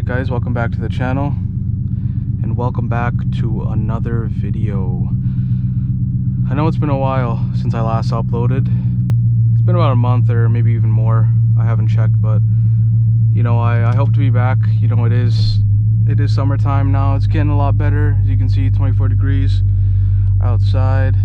Alright guys, welcome back to the channel and welcome back to another video. I know it's been a while since I last uploaded. It's been about a month or maybe even more. I haven't checked, but you know, I hope to be back. You know, it is summertime now. It's getting a lot better. As you can see, 24 degrees outside.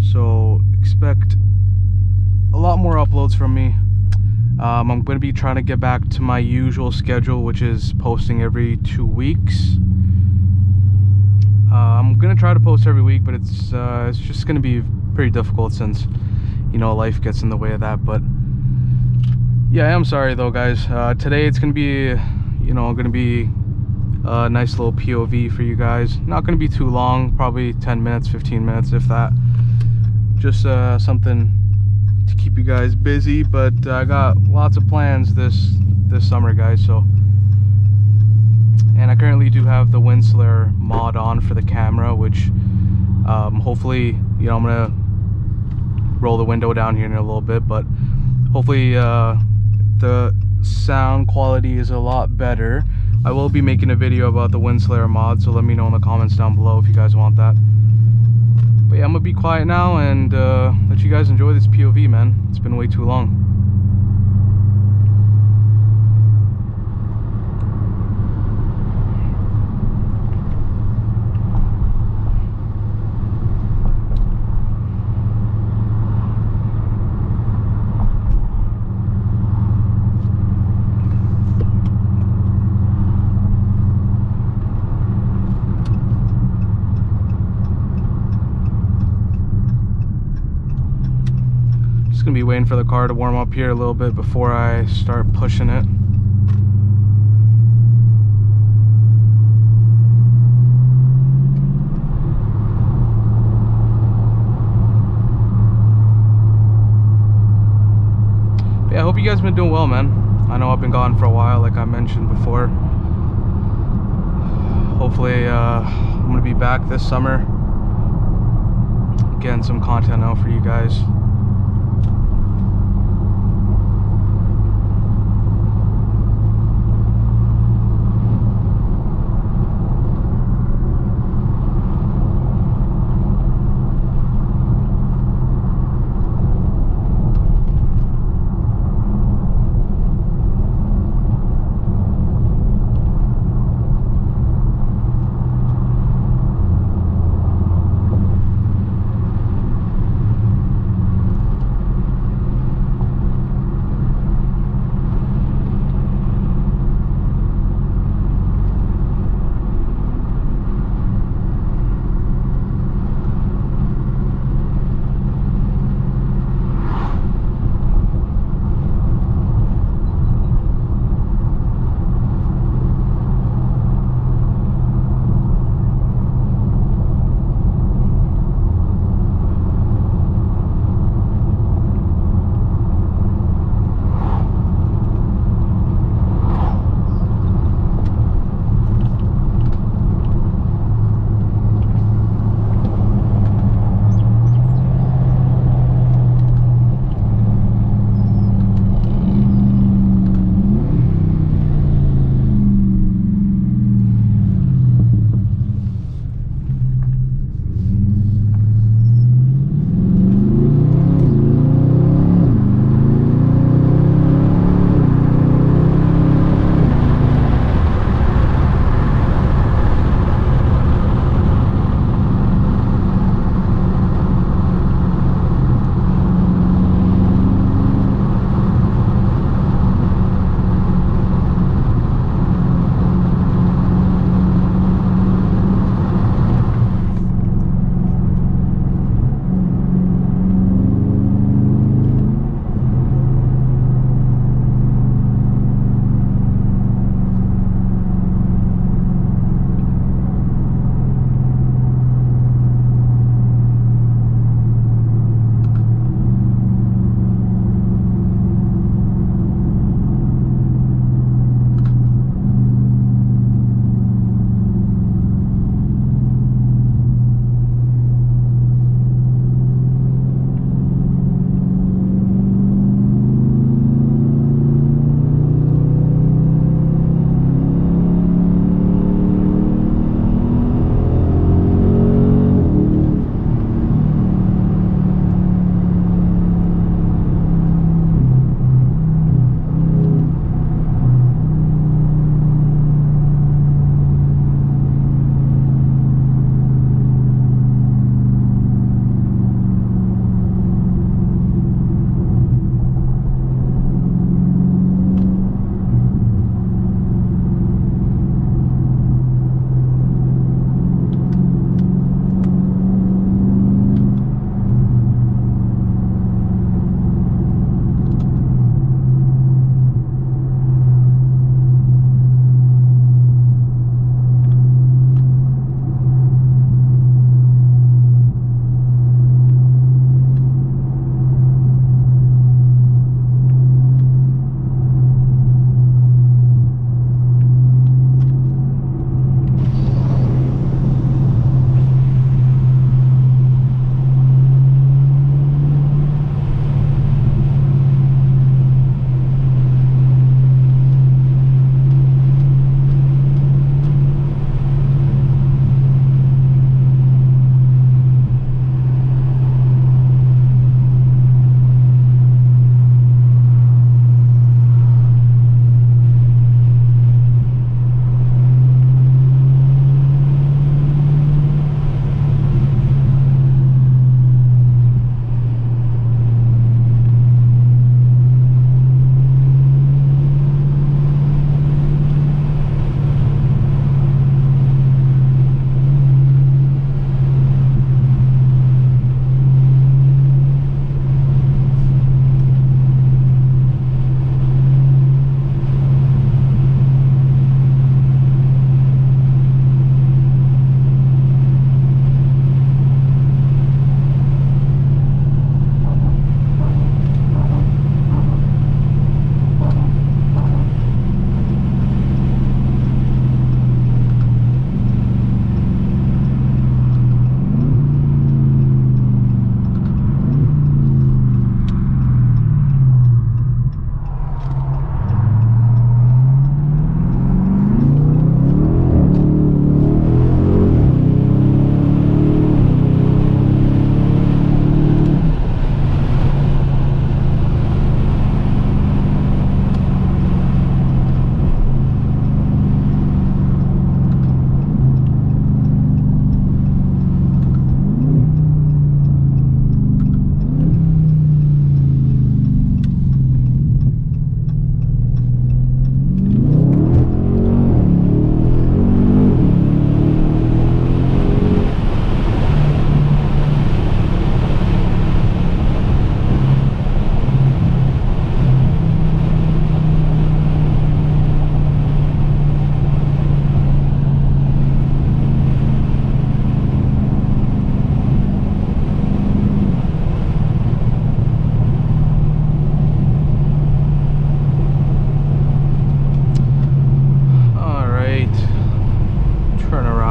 So expect a lot more uploads from me. I'm going to be trying to get back to my usual schedule, which is posting every 2 weeks. I'm going to try to post every week, but it's just going to be pretty difficult since, you know, life gets in the way of that. But yeah, I am sorry though, guys. Today it's going to be, you know, going to be a nice little POV for you guys. Not going to be too long, probably 10 minutes, 15 minutes, if that. Just something to keep you guys busy, but I got lots of plans this summer, guys. So, and I currently do have the Windslayer mod on for the camera, which hopefully, you know, I'm gonna roll the window down here in a little bit, but hopefully the sound quality is a lot better. I will be making a video about the Windslayer mod, so let me know in the comments down below if you guys want that. But yeah, I'm gonna be quiet now and let you guys enjoy this POV, man. It's been way too long. Gonna be waiting for the car to warm up here a little bit before I start pushing it. But yeah, I hope you guys have been doing well, man. I know I've been gone for a while, like I mentioned before. Hopefully I'm gonna be back this summer, getting some content out for you guys.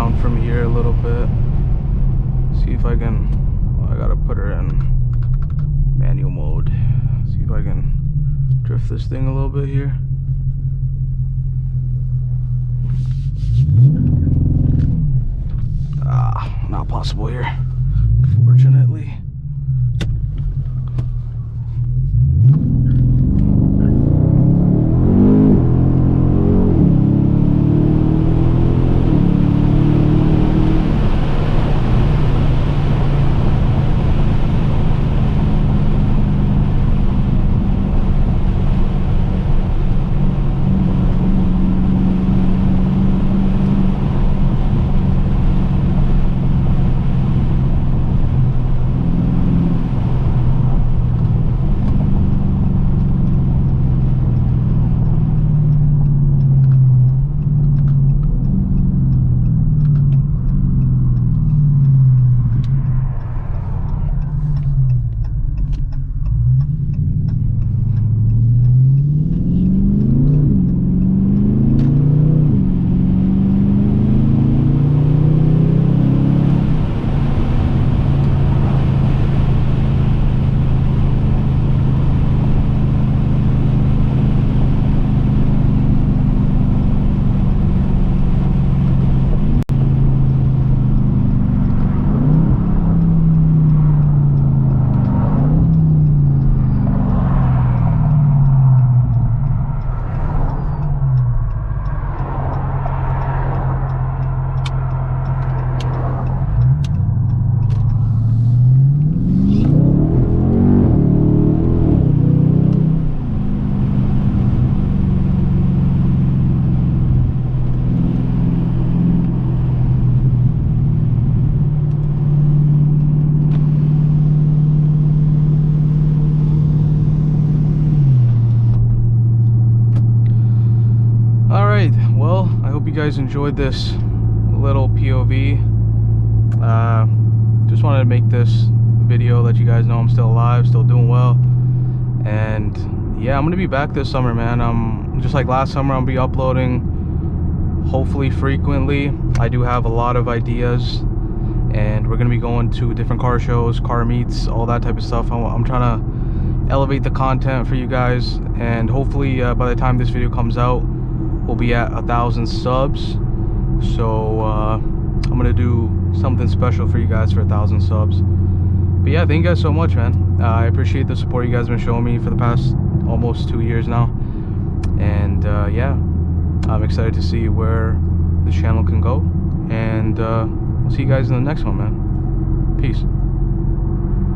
around from here a little bit. See if I can, well, I gotta put her in manual mode. See if I can drift this thing a little bit here. Not possible here, unfortunately. Well, I hope you guys enjoyed this little POV. Just wanted to make this video, let you guys know I'm still alive, still doing well. And yeah, I'm gonna be back this summer, man. Just like last summer, I'm gonna be uploading hopefully frequently. I do have a lot of ideas, and we're gonna be going to different car shows, car meets, all that type of stuff. I'm trying to elevate the content for you guys, and hopefully by the time this video comes out, we'll be at 1,000 subs. So I'm gonna do something special for you guys for 1,000 subs. But yeah, thank you guys so much, man. I appreciate the support you guys have been showing me for the past almost 2 years now. And yeah, I'm excited to see where the channel can go. And we'll see you guys in the next one, man. Peace.